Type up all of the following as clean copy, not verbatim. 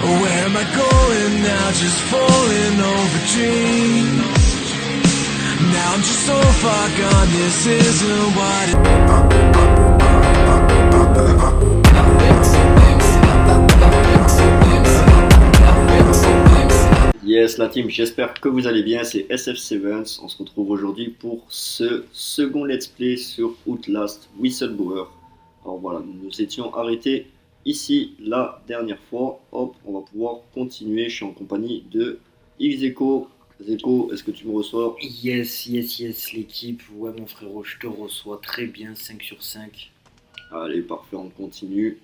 Where am I going now? Just falling over dreams. Now I'm just so far gone, this isn't what Yes la team, j'espère que vous allez bien, c'est SF7, on se retrouve aujourd'hui pour ce second let's play sur Outlast Whistleblower. Alors voilà, nous nous étions arrêtés ici la dernière fois, hop, on va pouvoir continuer, je suis en compagnie de Xeko. Zeko, est-ce que tu me reçois? Yes, l'équipe, ouais mon frérot, je te reçois très bien, 5 sur 5. Allez, parfait, on continue.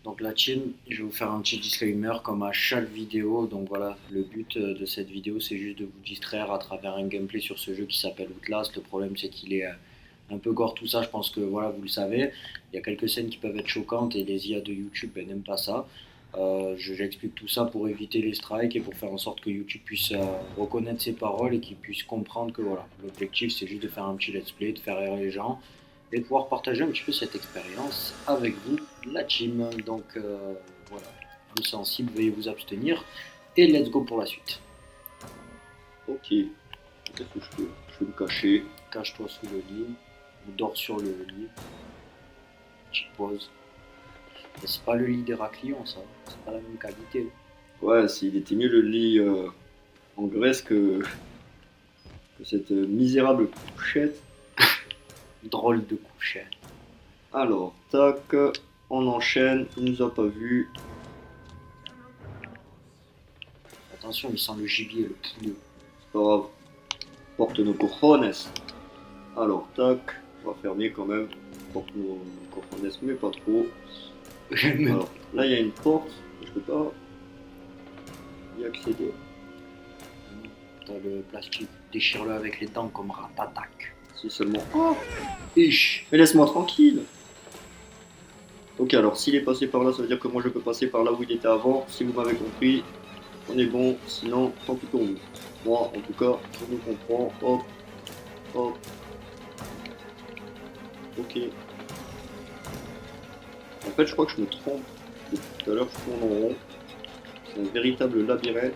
Donc la team, je vais vous faire un petit disclaimer comme à chaque vidéo. Donc voilà, le but de cette vidéo, c'est juste de vous distraire à travers un gameplay sur ce jeu qui s'appelle Outlast. Le problème, c'est qu'il est un peu gore tout ça, je pense que voilà, vous le savez. Il y a quelques scènes qui peuvent être choquantes et les IA de YouTube n'aiment pas ça. J'explique tout ça pour éviter les strikes et pour faire en sorte que YouTube puisse reconnaître ses paroles et qu'il puisse comprendre que voilà, l'objectif c'est juste de faire un petit let's play, de faire rire les gens et de pouvoir partager un petit peu cette expérience avec vous, la team. Donc voilà, plus sensible, veuillez vous abstenir et let's go pour la suite. Ok, qu'est-ce que je peux? Je vais me cacher. Cache-toi sous le lit, ou dors sur le lit, petite pause. Mais c'est pas le lit d'Héraclion, ça, c'est pas la même qualité. Ouais, s'il était mieux le lit en Grèce que cette misérable couchette. Drôle de couchette. Alors, tac, on enchaîne, il nous a pas vu. Attention, il sent le gibier, le poulet. C'est pas grave, porte nos cojones. Alors, tac, on va fermer quand même, porte nos cojones, mais pas trop. Alors, là il y a une porte, je peux pas y accéder. T'as le plastique, déchire-le avec les dents comme Ratatak. Si seulement. Oh, ish, mais laisse-moi tranquille. Ok, alors s'il est passé par là, ça veut dire que moi je peux passer par là où il était avant. Si vous m'avez compris, on est bon, sinon tant pis pour vous. Moi en tout cas, je me comprends. Hop, hop. Ok. En fait, je crois que je me trompe. Depuis tout à l'heure, je tourne en rond. C'est un véritable labyrinthe.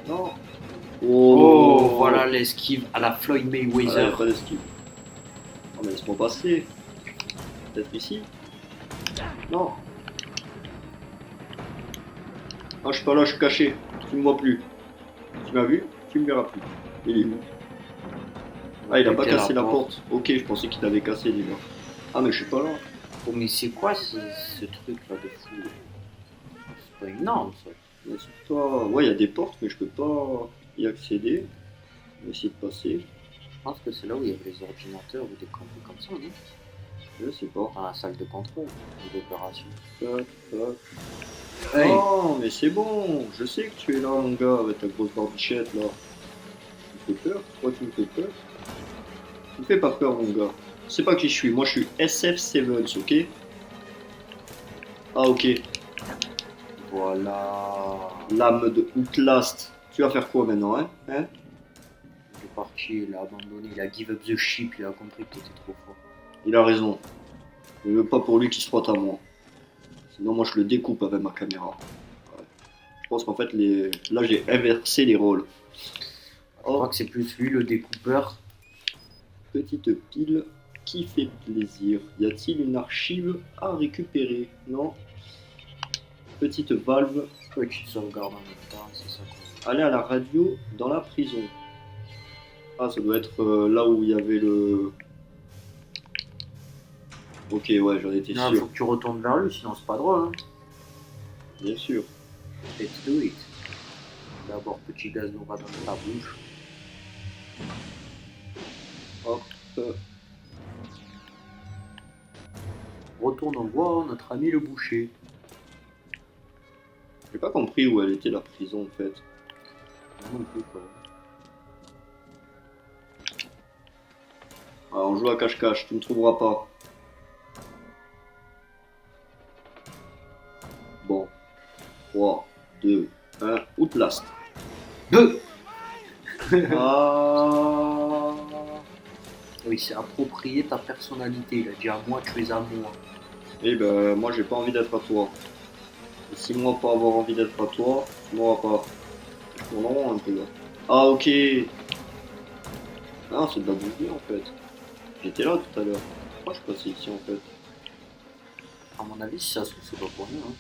Non. Oh, voilà l'esquive à la Floyd Mayweather. Ah, pas d'esquive. Oh, mais laisse-moi passer. Peut-être ici. Non. Ah, je suis pas là, je suis caché. Tu me vois plus. Tu m'as vu? Tu me verras plus. Il est où? Ah, il a pas cassé la porte. Ok, je pensais qu'il avait cassé déjà. Ah, mais je suis pas là. Oh, mais c'est quoi ce truc là de fou? C'est pas énorme ça. Mais c'est pas... Ouais, il y a des portes, mais je peux pas y accéder. On va essayer de passer. Je pense que c'est là où il y avait les ordinateurs ou des conneries comme ça, non? Je sais pas. Dans la salle de contrôle, d'opération. Tac, tac. Hey. Oh, mais c'est bon. Je sais que tu es là, mon gars, avec ta grosse barbichette là. Tu me fais peur? Pourquoi tu me fais peur? Tu me fais pas peur, mon gars. Je sais pas qui je suis. Moi, je suis SF7, ok? Ah, ok. Voilà. L'âme de Outlast. Tu vas faire quoi maintenant, hein? Il est parti, il a abandonné, il a give up the ship, il a compris que t'étais trop fort. Il a raison. Je veux pas pour lui qu'il se frotte à moi. Sinon, moi, je le découpe avec ma caméra. Ouais. Je pense qu'en fait, là, j'ai inversé les rôles. Je crois que c'est plus lui le découpeur. Petite pile qui fait plaisir. Y a-t-il une archive à récupérer? Non. Petite valve. Petite sauvegarde en même temps, c'est ça quoi. Aller à la radio dans la prison. Ah, ça doit être là où il y avait le... Ok, ouais, j'en étais Non, sûr. faut que tu retournes vers lui, sinon c'est pas drôle. Hein. Bien sûr. Let's do it. D'abord, petit gaz noir dans ta bouche. Hop. Retournons voir notre ami le boucher. J'ai pas compris où elle était la prison en fait. Non plus quoi. Alors, on joue à cache-cache, tu me trouveras pas. Bon. 3, 2, 1, Outlast. 2. Ah. Oui, c'est approprier ta personnalité. Il a dit à moi, tu es à moi. Et ben, moi, j'ai pas envie d'être à toi. Et si moi, pas avoir envie d'être à toi, tu m'auras pas. On en rond un peu là. Ah, ok. Ah, c'est de la bougie en fait. J'étais là tout à l'heure. Pourquoi je passais ici en fait? À mon avis, si ça se trouve, c'est pas pour rien. Hein.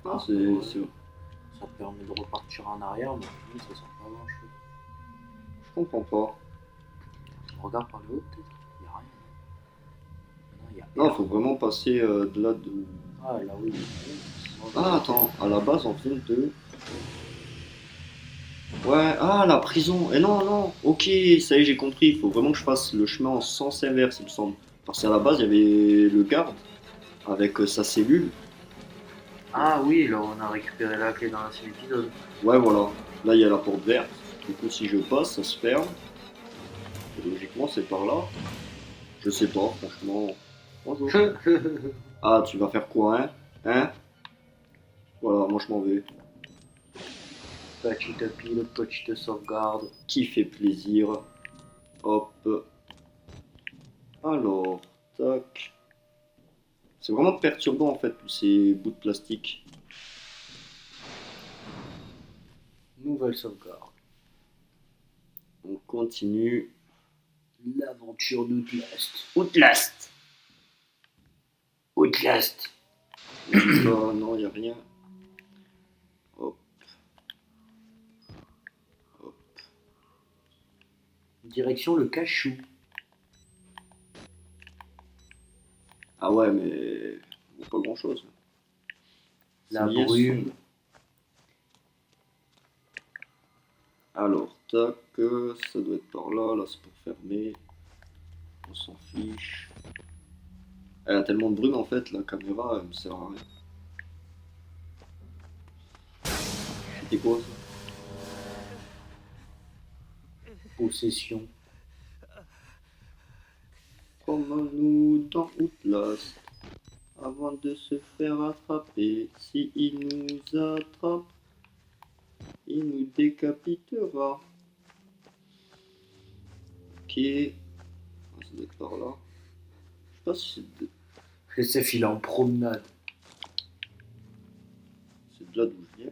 Ah, Ouais. c'est... Ça te permet de repartir en arrière, mais au final, ça sent pas grand chose. Je comprends pas. Regarde par le haut, peut-être. Il y a rien. Non, il y a Non, R. faut vraiment passer de là de... Ah, là, oui, il y a rien. Sinon, Ah, attends, à la base, on vient de... Ouais, ah, la prison. Et non, non, ok, ça y est, j'ai compris. Il faut vraiment que je fasse le chemin en sens inverse, il me semble. Parce qu'à la base, il y avait le garde avec sa cellule. Ah oui, là, on a récupéré la clé dans l'ancien épisode. Ouais, voilà. Là, il y a la porte verte. Du coup, si je passe, ça se ferme. Et logiquement, c'est par là. Je sais pas, franchement. Bonjour. Ah, tu vas faire quoi, hein? Hein? Voilà, moi je m'en vais. Petite pile, petite sauvegarde. Qui fait plaisir. Hop. Alors, tac. C'est vraiment perturbant en fait, tous ces bouts de plastique. Nouvelle sauvegarde. On continue. L'aventure d'Outlast. Outlast! Outlast. Non, il a rien. Hop, hop. Direction le cachou. Ah ouais, mais. Bon, pas grand chose. La C'est bien brume. sombre. Alors, tac. Ça doit être par là. Là, c'est pour fermer. On s'en fiche. Elle a tellement de brume en fait, la caméra, elle me sert à rien. C'était quoi ça? Possession. Comme nous dans Outlast, avant de se faire attraper, si il nous attrape, il nous décapitera. Ok, ah, ça doit être par là. Je sais pas si Et c'est filé en promenade. c'est de là d'où je viens.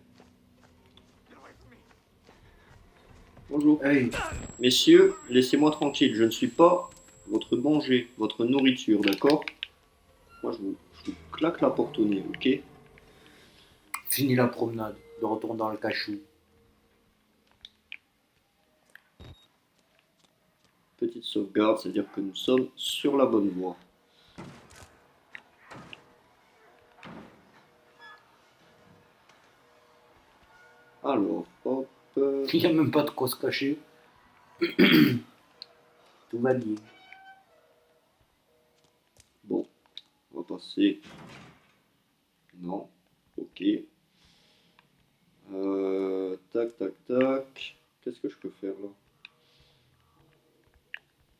Bonjour. Hey, Messieurs, laissez-moi tranquille, je ne suis pas votre manger, votre nourriture, d'accord? Moi je vous claque la porte au nez, ok? fini la promenade. De retour dans le cachou. Petite sauvegarde, c'est-à-dire que nous sommes sur la bonne voie. Alors, hop. Il n'y a même pas de quoi se cacher. Tout va bien. Bon, on va passer. Non, ok. Tac, tac, tac. Qu'est-ce que je peux faire là?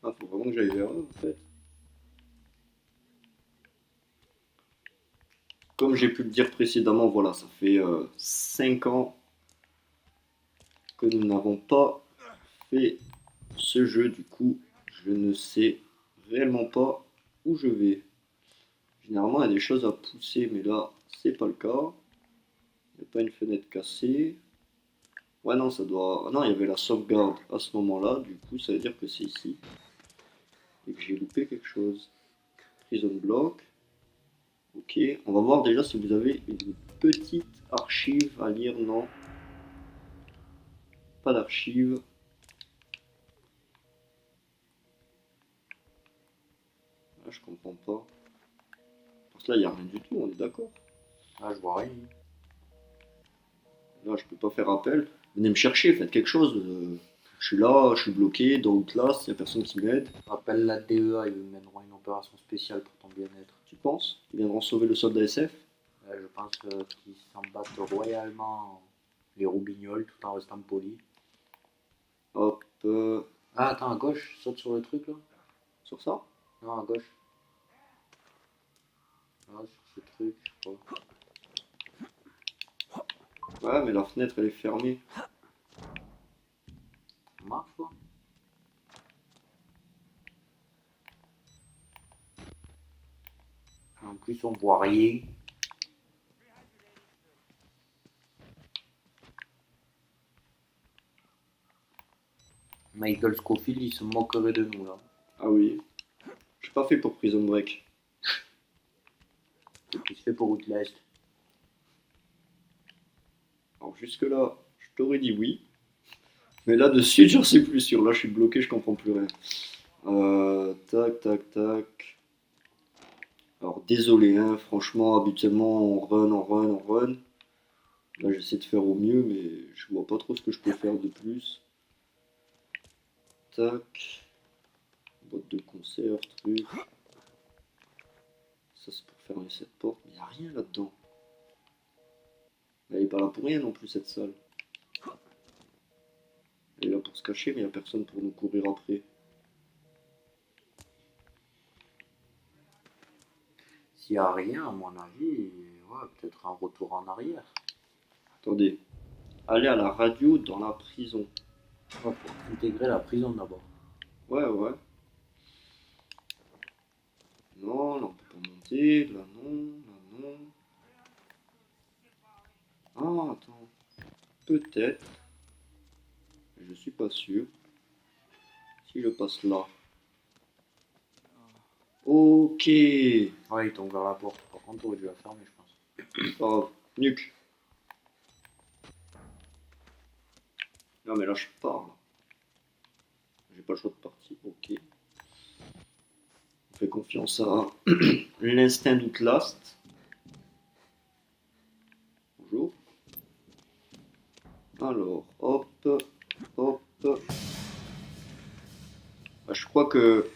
Ah, faut vraiment que j'aille vers là en fait. Comme j'ai pu le dire précédemment, voilà, ça fait 5 ans que nous n'avons pas fait ce jeu. Du coup, je ne sais réellement pas où je vais. Généralement, il y a des choses à pousser, mais là, c'est pas le cas. Il n'y a pas une fenêtre cassée. Ouais, non, ça doit. Ah non, il y avait la sauvegarde à ce moment-là. Du coup, ça veut dire que c'est ici. Et que j'ai loupé quelque chose. Prison block. Ok, on va voir déjà si vous avez une petite archive à lire. Non, pas d'archive. Ah, je comprends pas. Parce que là, il n'y a rien du tout, on est d'accord. Ah, je vois rien. Là, je peux pas faire appel. Venez me chercher, faites quelque chose. Je suis là, je suis bloqué dans Outlast, il n'y a personne qui m'aide. Appelle la DEA, ils mèneront une opération spéciale pour ton bien-être. Tu penses? Ils viendront sauver le soldat SF? Je pense qu'ils s'en battent royalement les roubignoles tout en restant polis. Hop, Ah, attends, à gauche, saute sur le truc là. sur ça? Non, à gauche. Ah, sur ce truc, je crois. Ouais, mais la fenêtre, elle est fermée. Ça marche quoi? plus, on voit rien. Michael Scofield, il se moquerait de nous là. Ah oui. Je suis pas fait pour Prison Break. C'est plus fait pour Outlast. Alors jusque-là, je t'aurais dit oui. Mais là, de suite, j'en suis plus sûr. Là, je suis bloqué, je comprends plus rien. Tac, tac, tac. Alors désolé, hein, franchement, habituellement, on run. Là, j'essaie de faire au mieux, mais je vois pas trop ce que je peux faire de plus. Tac. Boîte de conserve, truc. Ça, c'est pour fermer cette porte, mais y a rien là-dedans. Elle est pas là pour rien non plus, cette salle. Elle est là pour se cacher, mais y a personne pour nous courir après. S'il n'y a rien, à mon avis, ouais, peut-être un retour en arrière. Attendez. Aller à la radio dans la prison. Ouais, faut intégrer la prison d'abord. Ouais, ouais. Non, là on peut pas monter, là non, là non. Ah, attends. Peut-être. Je suis pas sûr. Si je passe là. Ok. Ouais, il tombe vers la porte. Par contre, on aurait dû la fermer, je pense. Oh, nuque. Non, mais là je pars. Là. J'ai pas le choix de partir. Ok. On fait confiance à l'instinct d'Outlast. Bonjour. Alors, hop, hop. Bah, je crois que.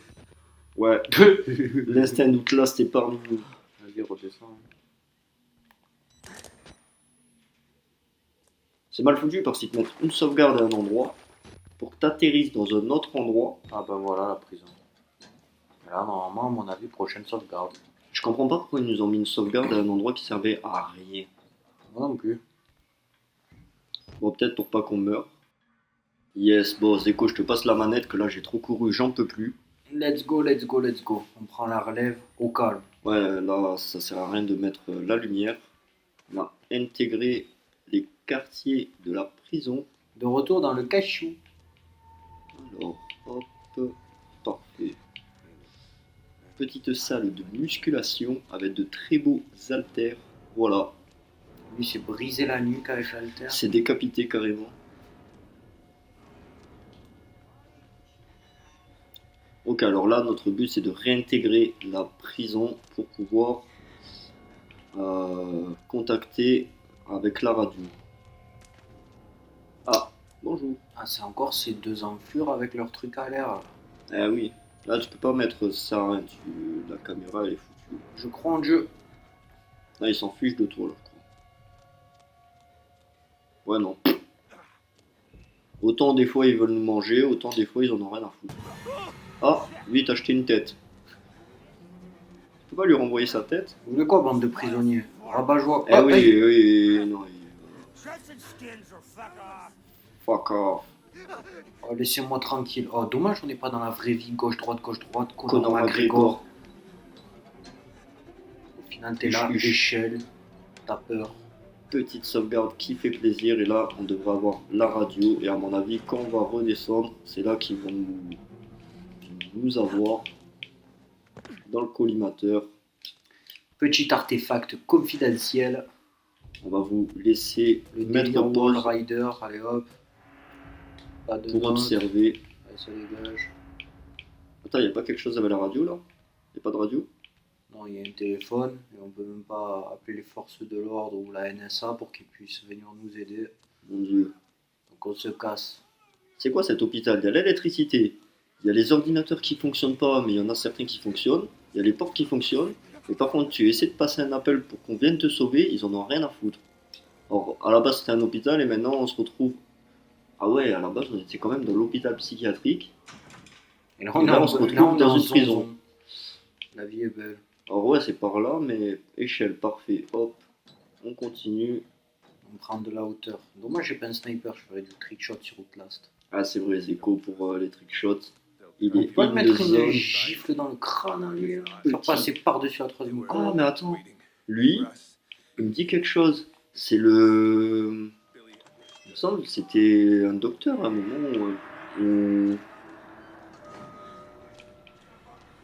Ouais, l'instinct d'Outlast est parmi nous. Vas-y, redescends. C'est mal foutu parce qu'ils te mettent une sauvegarde à un endroit pour que tu atterrisses dans un autre endroit. Ah ben voilà la prison. Et là, normalement, à mon avis, prochaine sauvegarde. Je comprends pas pourquoi ils nous ont mis une sauvegarde à un endroit qui servait à rien. Moi non plus. Bon, peut-être pour pas qu'on meure. Yes, bon, Zeko, je te passe la manette que là j'ai trop couru, j'en peux plus. Let's go, let's go, let's go. On prend la relève au calme. Ouais, là, ça sert à rien de mettre la lumière. On a intégré les quartiers de la prison. De retour dans le cachou. Alors, hop, parfait. Petite salle de musculation avec de très beaux haltères. Voilà, Lui s'est brisé la nuque avec l'haltère. c'est décapité carrément. Ok, alors là, notre but c'est de réintégrer la prison pour pouvoir contacter avec la radio. Ah, bonjour. Ah, c'est encore ces deux enflures avec leur truc à l'air. Eh oui, là tu peux pas mettre ça, hein, la caméra elle est foutue. Je crois en Dieu. Là ils s'en fichent de toi là, je crois. Ouais, non. Autant des fois ils veulent nous manger, autant des fois ils en ont rien à foutre. Ah, vite, acheter une tête. Tu peux pas lui renvoyer sa tête? Vous voulez quoi, bande de prisonniers? Rabat-joie. Eh oui, oui, non. Fuck off. Oh, laissez-moi tranquille. Oh, dommage, on n'est pas dans la vraie vie. Gauche-droite, Conor Conor McGregor. Au final, t'es là, Chuch. échelle. T'as peur. Petite sauvegarde qui fait plaisir et là on devrait avoir la radio et à mon avis quand on va redescendre c'est là qu'ils vont nous avoir dans le collimateur. Petit artefact confidentiel. On va vous laisser Le mettre délire en Wall pause Rider. Allez hop. Pas de pour notes. observer. Allez, ça dégage. Attends, il n'y a pas quelque chose avec la radio là? Il n'y a pas de radio? Non, il y a un téléphone et on peut même pas appeler les forces de l'ordre ou la NSA pour qu'ils puissent venir nous aider. Mon dieu. Donc on se casse. C'est quoi cet hôpital? Il y a l'électricité, il y a les ordinateurs qui fonctionnent pas mais il y en a certains qui fonctionnent, il y a les portes qui fonctionnent, mais par contre tu essaies de passer un appel pour qu'on vienne te sauver, ils en ont rien à foutre. Or à la base c'était un hôpital et maintenant on se retrouve... Ah ouais, à la base on était quand même dans l'hôpital psychiatrique. Et là, Et là, on se retrouve dans une prison. La vie est belle. Alors ouais c'est par là mais échelle, parfait, hop, on continue. On prend de la hauteur. Dommage, j'ai pas un sniper, je ferais du trickshot sur Outlast. Ah c'est vrai, Zeko pour les trickshots, Il On est peut pas le in mettre the une zone. gifle dans le crâne, hein, lui, là. Petit. Faire passer par-dessus la troisième corde. Ah, mais attends. Lui, il me dit quelque chose. C'est le... Il me semble que c'était un docteur à un moment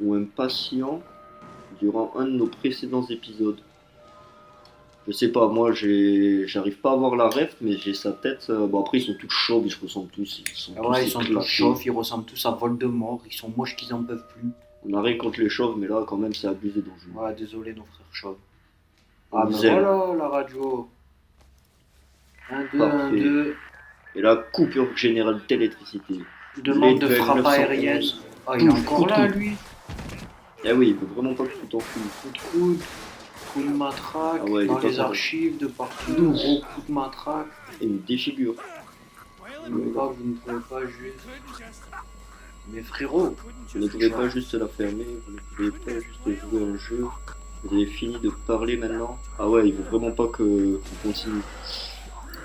ou un patient durant un de nos précédents épisodes. Je sais pas, moi j'arrive pas à voir la ref, mais j'ai sa tête. Bon, après, ils sont tous chauves, ils se ressemblent tous. Ils sont Ah ouais, ils sont tous éclatés. chauves, ils ressemblent tous à Voldemort, ils sont moches qu'ils en peuvent plus. On a rien contre les chauves, mais là, quand même, c'est abusé dans le jeu. Ouais, désolé nos frères chauves. On Ah ben vous aime. voilà la radio. 1, 2, 1, Parfait. 2. Et là, coupure générale d'électricité. Demande de Level frappe 911. aérienne. Ah, il est Pouf, encore coup de là, coude. lui. Ah oui, il veut vraiment pas que tu t'en fous. Coup de coude, coup de matraque, Ah ouais, il dans est pas les content. archives, de partout, gros coup de matraque. Et une défigure. Mais là, vous ne pouvez pas juste. Mais frérot, Vous ne pouvez pas juste la fermer, vous ne pouvez pas juste jouer un jeu. Vous avez fini de parler maintenant. Ah ouais, il veut vraiment pas qu'on continue.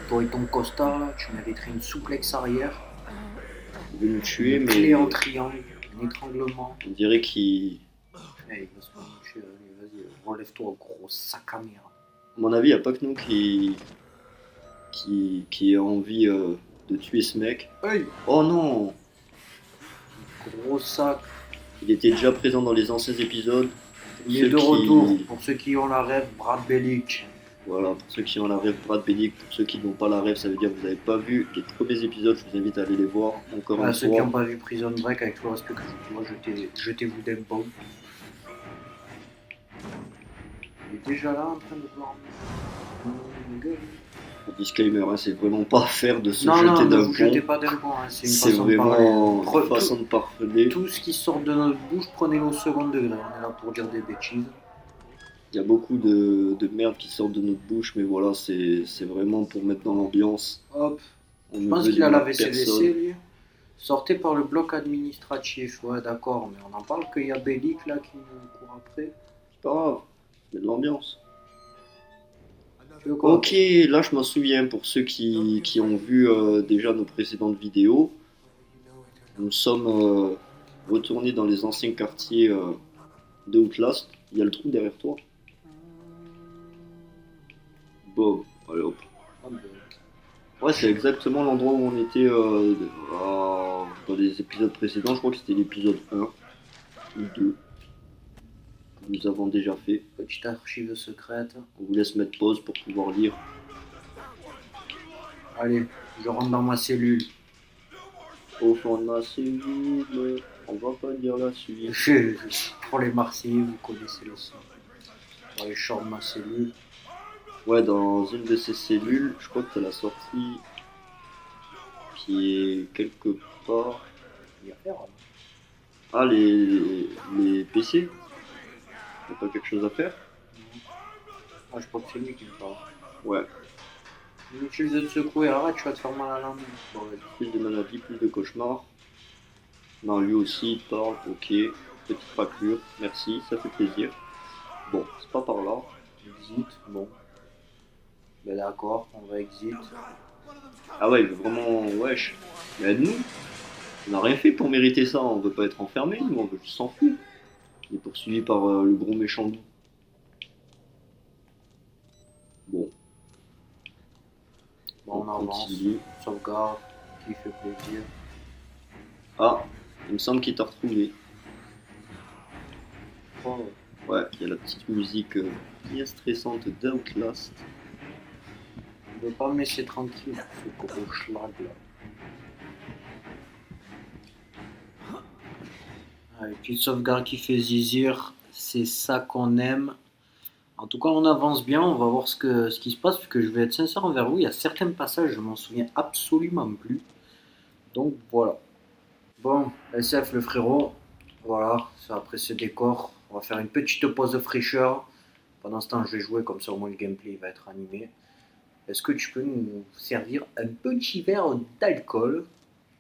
toi et ton costard là, tu mériterais une souplex arrière, Il veut nous tuer, une mais clé en triangle, un étranglement. on dirait qu'il... Eh, il va se faire toucher, allez, vas-y, relève-toi, gros sac à merde. À mon avis, il n'y a pas que nous qui a envie de tuer ce mec. Hey, Oh non! gros sac. Il était déjà présent dans les anciens épisodes. Pour Il est ceux de qui- retour, pour ceux qui ont la rêve, Brad Bellic. Voilà, pour ceux qui ont la rêve, Brad Bellic. Pour ceux qui n'ont pas la rêve, ça veut dire que vous n'avez pas vu les premiers épisodes. Je vous invite à aller les voir encore À une ceux qui fois. n'ont pas vu Prison Break, avec tout le respect que je vous dois, jetez-vous des bombes. Il est déjà là en train de voir. Disclaimer, hein, c'est vraiment pas faire de se Non, jeter non, ne d'un vous jetez pont. pas d'un pont, hein, c'est une C'est façon de vraiment parler. une façon de parler. Tout ce qui sort de notre bouche, prenez-le au second degré. On est là pour dire des bêtises. Il y a beaucoup de merde qui sort de notre bouche, mais voilà, c'est vraiment pour mettre dans l'ambiance. Hop, On je ne pense veut qu'il a du la mal VCVC, personne. lui. Sortez par le bloc administratif, ouais, d'accord, mais on en parle qu'il y a Bellic là qui nous court après. C'est pas grave, c'est de l'ambiance. Tu veux quoi? Ok, là je m'en souviens pour ceux qui ont vu déjà nos précédentes vidéos. Nous sommes retournés dans les anciens quartiers de Outlast. Il y a le trou derrière toi. Bon, allez hop. Ah, ben, Ouais, c'est exactement l'endroit où on était dans les épisodes précédents. Je crois que c'était l'épisode 1 ou 2 que nous avons déjà fait. petite archive secrète. On vous laisse mettre pause pour pouvoir lire. Allez, je rentre dans ma cellule. Au fond de ma cellule, on va pas dire la suite. Pour les Marseillais, vous connaissez le son. Allez, je sors de ma cellule. Ouais, dans une de ces cellules, je crois que t'as la sortie qui est quelque part. Il y a faire, hein. Ah, les PC? T'as pas quelque chose à faire? Ah, je crois que c'est lui qui me parle. Ouais. Inutile de te secouer, arrête, tu vas te faire mal à la main. Bon, ouais, plus de maladies, plus de cauchemars. Non, lui aussi, il parle, ok. Petite raclure, merci, ça fait plaisir. Bon, c'est pas par là. Exit, bon. Ben d'accord, on va exit. Ah ouais, il veut vraiment. Wesh. Mais aide-nous. On n'a rien fait pour mériter ça, on veut pas être enfermé, nous, on veut juste s'enfuir. On est poursuivi par le gros méchant loup. Bon, Bon, on avance. continue. Sauvegarde, qui fait plaisir. Ah, il me semble qu'il t'a retrouvé. Oh, Ouais, il y a la petite musique bien stressante d'Outlast. on veut pas me laisser tranquille, ce gros schlag là. Allez, petite sauvegarde qui fait zizir, c'est ça qu'on aime. En tout cas, on avance bien, on va voir ce qui se passe, parce que je vais être sincère envers vous, il y a certains passages, je m'en souviens absolument plus. Donc voilà. Bon, SF le frérot, voilà, c'est après ce décor, on va faire une petite pause de fraîcheur. Pendant ce temps, je vais jouer, comme ça au moins le gameplay va être animé. Est-ce que tu peux nous servir un petit verre d'alcool,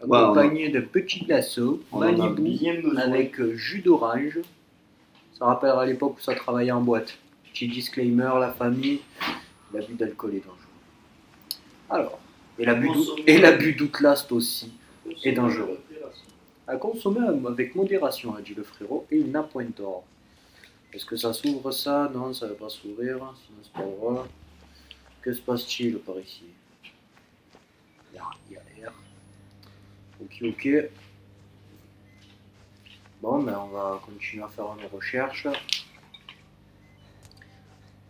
Ouais, accompagné de petits glaçons, on en a Malibu, bien besoin. avec jus d'orange. Ça rappellera l'époque où ça travaillait en boîte. Petit disclaimer, la famille, l'abus d'alcool est dangereux. Alors, et l'abus d'Outlast aussi est dangereux. À consommer avec modération, a dit le frérot, et il n'a point tort. Est-ce que ça s'ouvre ça? Non, ça ne va pas s'ouvrir, sinon c'est pas drôle. Que se passe-t-il par ici? Il y a l'air. Ok. Bon, ben on va continuer à faire nos recherches.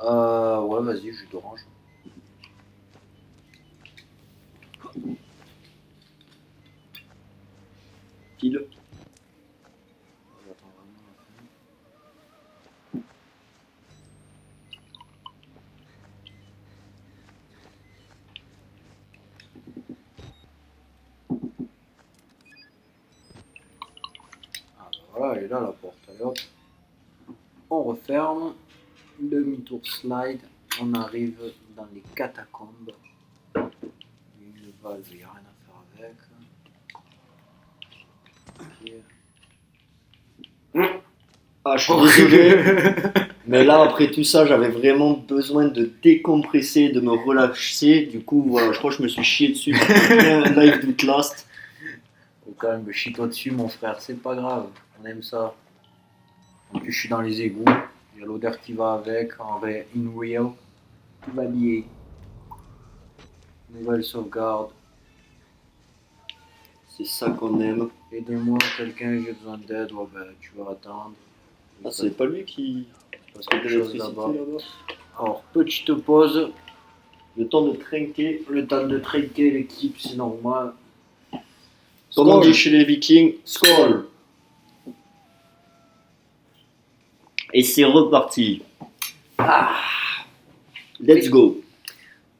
Ouais, vas-y, jus d'orange. Pile. J'attends vraiment la fin. Ah, ben voilà, elle est là la porte. Allez hop. On referme. Demi-tour slide. On arrive dans les catacombes. Une valve, il n'y a rien à faire avec. Ok. Ah, je suis désolé. Mais là, après tout ça, j'avais vraiment besoin de décompresser, de me relâcher. Du coup, voilà, je crois que je me suis chié dessus. Un live d'Outlast. Faut quand même me chie-toi dessus, mon frère, c'est pas grave. On aime ça. En plus, je suis dans les égouts. Il y a l'odeur qui va avec. En vrai, in real. Tout va lier. Nouvelle sauvegarde. C'est ça qu'on aime. Aidez-moi, quelqu'un, j'ai besoin d'aide. Ouais, ben, tu vas attendre. Ah, c'est pas lui qui passe fait de quelque chose l'électricité là-bas. là-bas. Alors, petite pause. Le temps de trinquer. Le temps de traiter l'équipe, c'est normal. Comme on Skål. dit chez les Vikings, Skål. Et c'est reparti. Ah, let's go.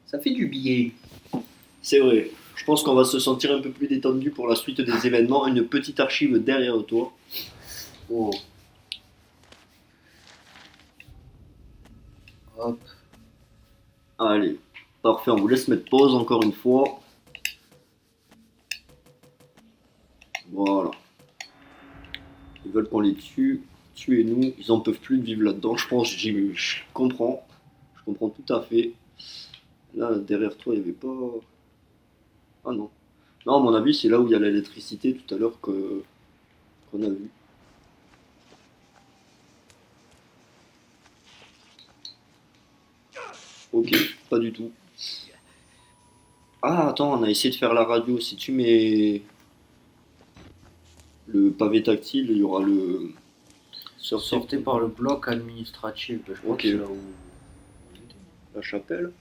Ça fait du billet. C'est vrai. Je pense qu'on va se sentir un peu plus détendu pour la suite des événements. Une petite archive derrière toi. Oh. Hop. Allez, parfait. On vous laisse mettre pause encore une fois. Voilà. Ils veulent qu'on les tue. Tuez-nous. Ils en peuvent plus de vivre là-dedans. Je pense, je comprends. Je comprends tout à fait. Là, derrière toi, il n'y avait pas... Ah non. Non, à mon avis, c'est là où il y a l'électricité tout à l'heure qu'on a vu. Ok, pas du tout. Ah, attends, on a essayé de faire la radio. Si tu mets le pavé tactile, il y aura le... Sortez par le bloc administratif. Je crois Ok. que c'est là où. La chapelle.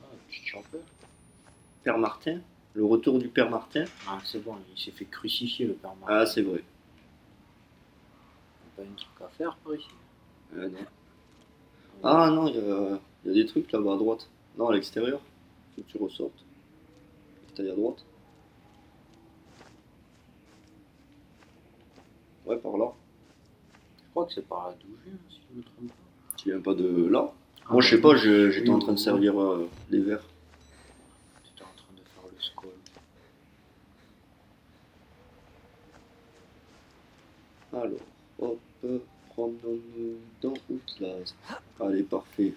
Ah, petite chapelle. Père Martin. Le retour du Père Martin. Ah, c'est bon, il s'est fait crucifier le père Martin. Ah, c'est vrai. Pas une truc à faire par ici. Non. Ah non, il y a des trucs là-bas à droite. Non, à l'extérieur. Faut que tu ressortes. T'ailles à droite. Ouais, par là. Je crois que c'est par là d'où je viens, si je me trompe pas. Tu viens pas de là? Ah, Moi, je sais bah, pas, j'étais oui, en train de oui. servir les verres. T'étais en train de faire le scroll. Alors, hop, promenons-nous dans Outlast. Allez, parfait.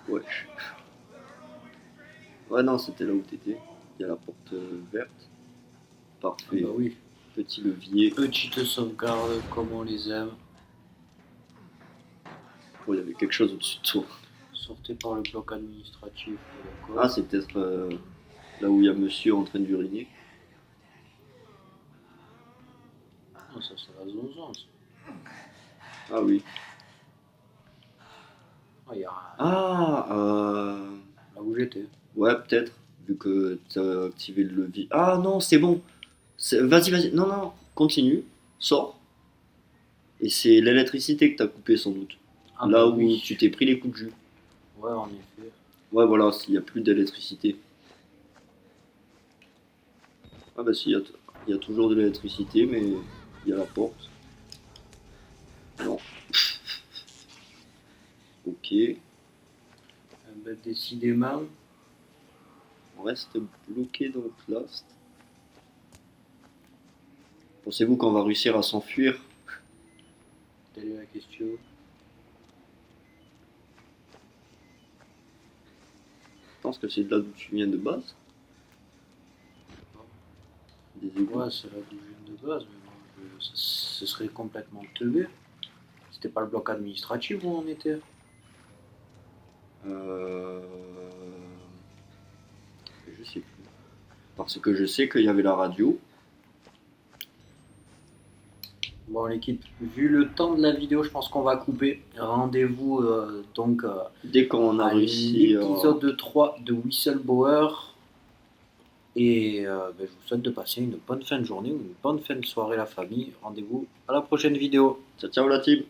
Ouais. Ouais, non, c'était là où t'étais. Il y a la porte verte. Ah, Parfait. bah oui. Petit levier. Petite sauvegarde comme on les aime. Oh, il y avait quelque chose au-dessus de toi. Sortez par le bloc administratif. D'accord. Ah, c'est peut-être là où il y a monsieur en train d'uriner. Ah, ça c'est la zonzon. Ça. Ah oui. Ah, il y a Ah, là où j'étais. ouais, peut-être. Vu que t'as activé le levier. Ah non, c'est bon. Vas-y, vas-y. Non, non, continue. Sors. Et c'est l'électricité que t'as coupé sans doute. Ah, Là bah où oui. tu t'es pris les coups de jus. Ouais, en effet. Ouais, voilà, s'il n'y a plus d'électricité. Ah bah si, il y a toujours de l'électricité, mais il y a la porte. Non. Ok. Bah, décidément. On reste bloqué dans Outlast. Pensez-vous qu'on va réussir à s'enfuir? Telle est la question. Je pense que c'est de là d'où tu viens de base. Des égouts. Ouais, c'est là d'où je viens de base, mais bon, ce serait complètement teubé. C'était pas le bloc administratif où on était. Euh, Je sais plus. Parce que je sais qu'il y avait la radio. Bon, l'équipe, vu le temps de la vidéo, je pense qu'on va couper. Rendez-vous donc Dès qu'on a à réussi. l'épisode 3 de Whistleblower. Et je vous souhaite de passer une bonne fin de journée ou une bonne fin de soirée, la famille. Rendez-vous à la prochaine vidéo. Ciao, ciao la team!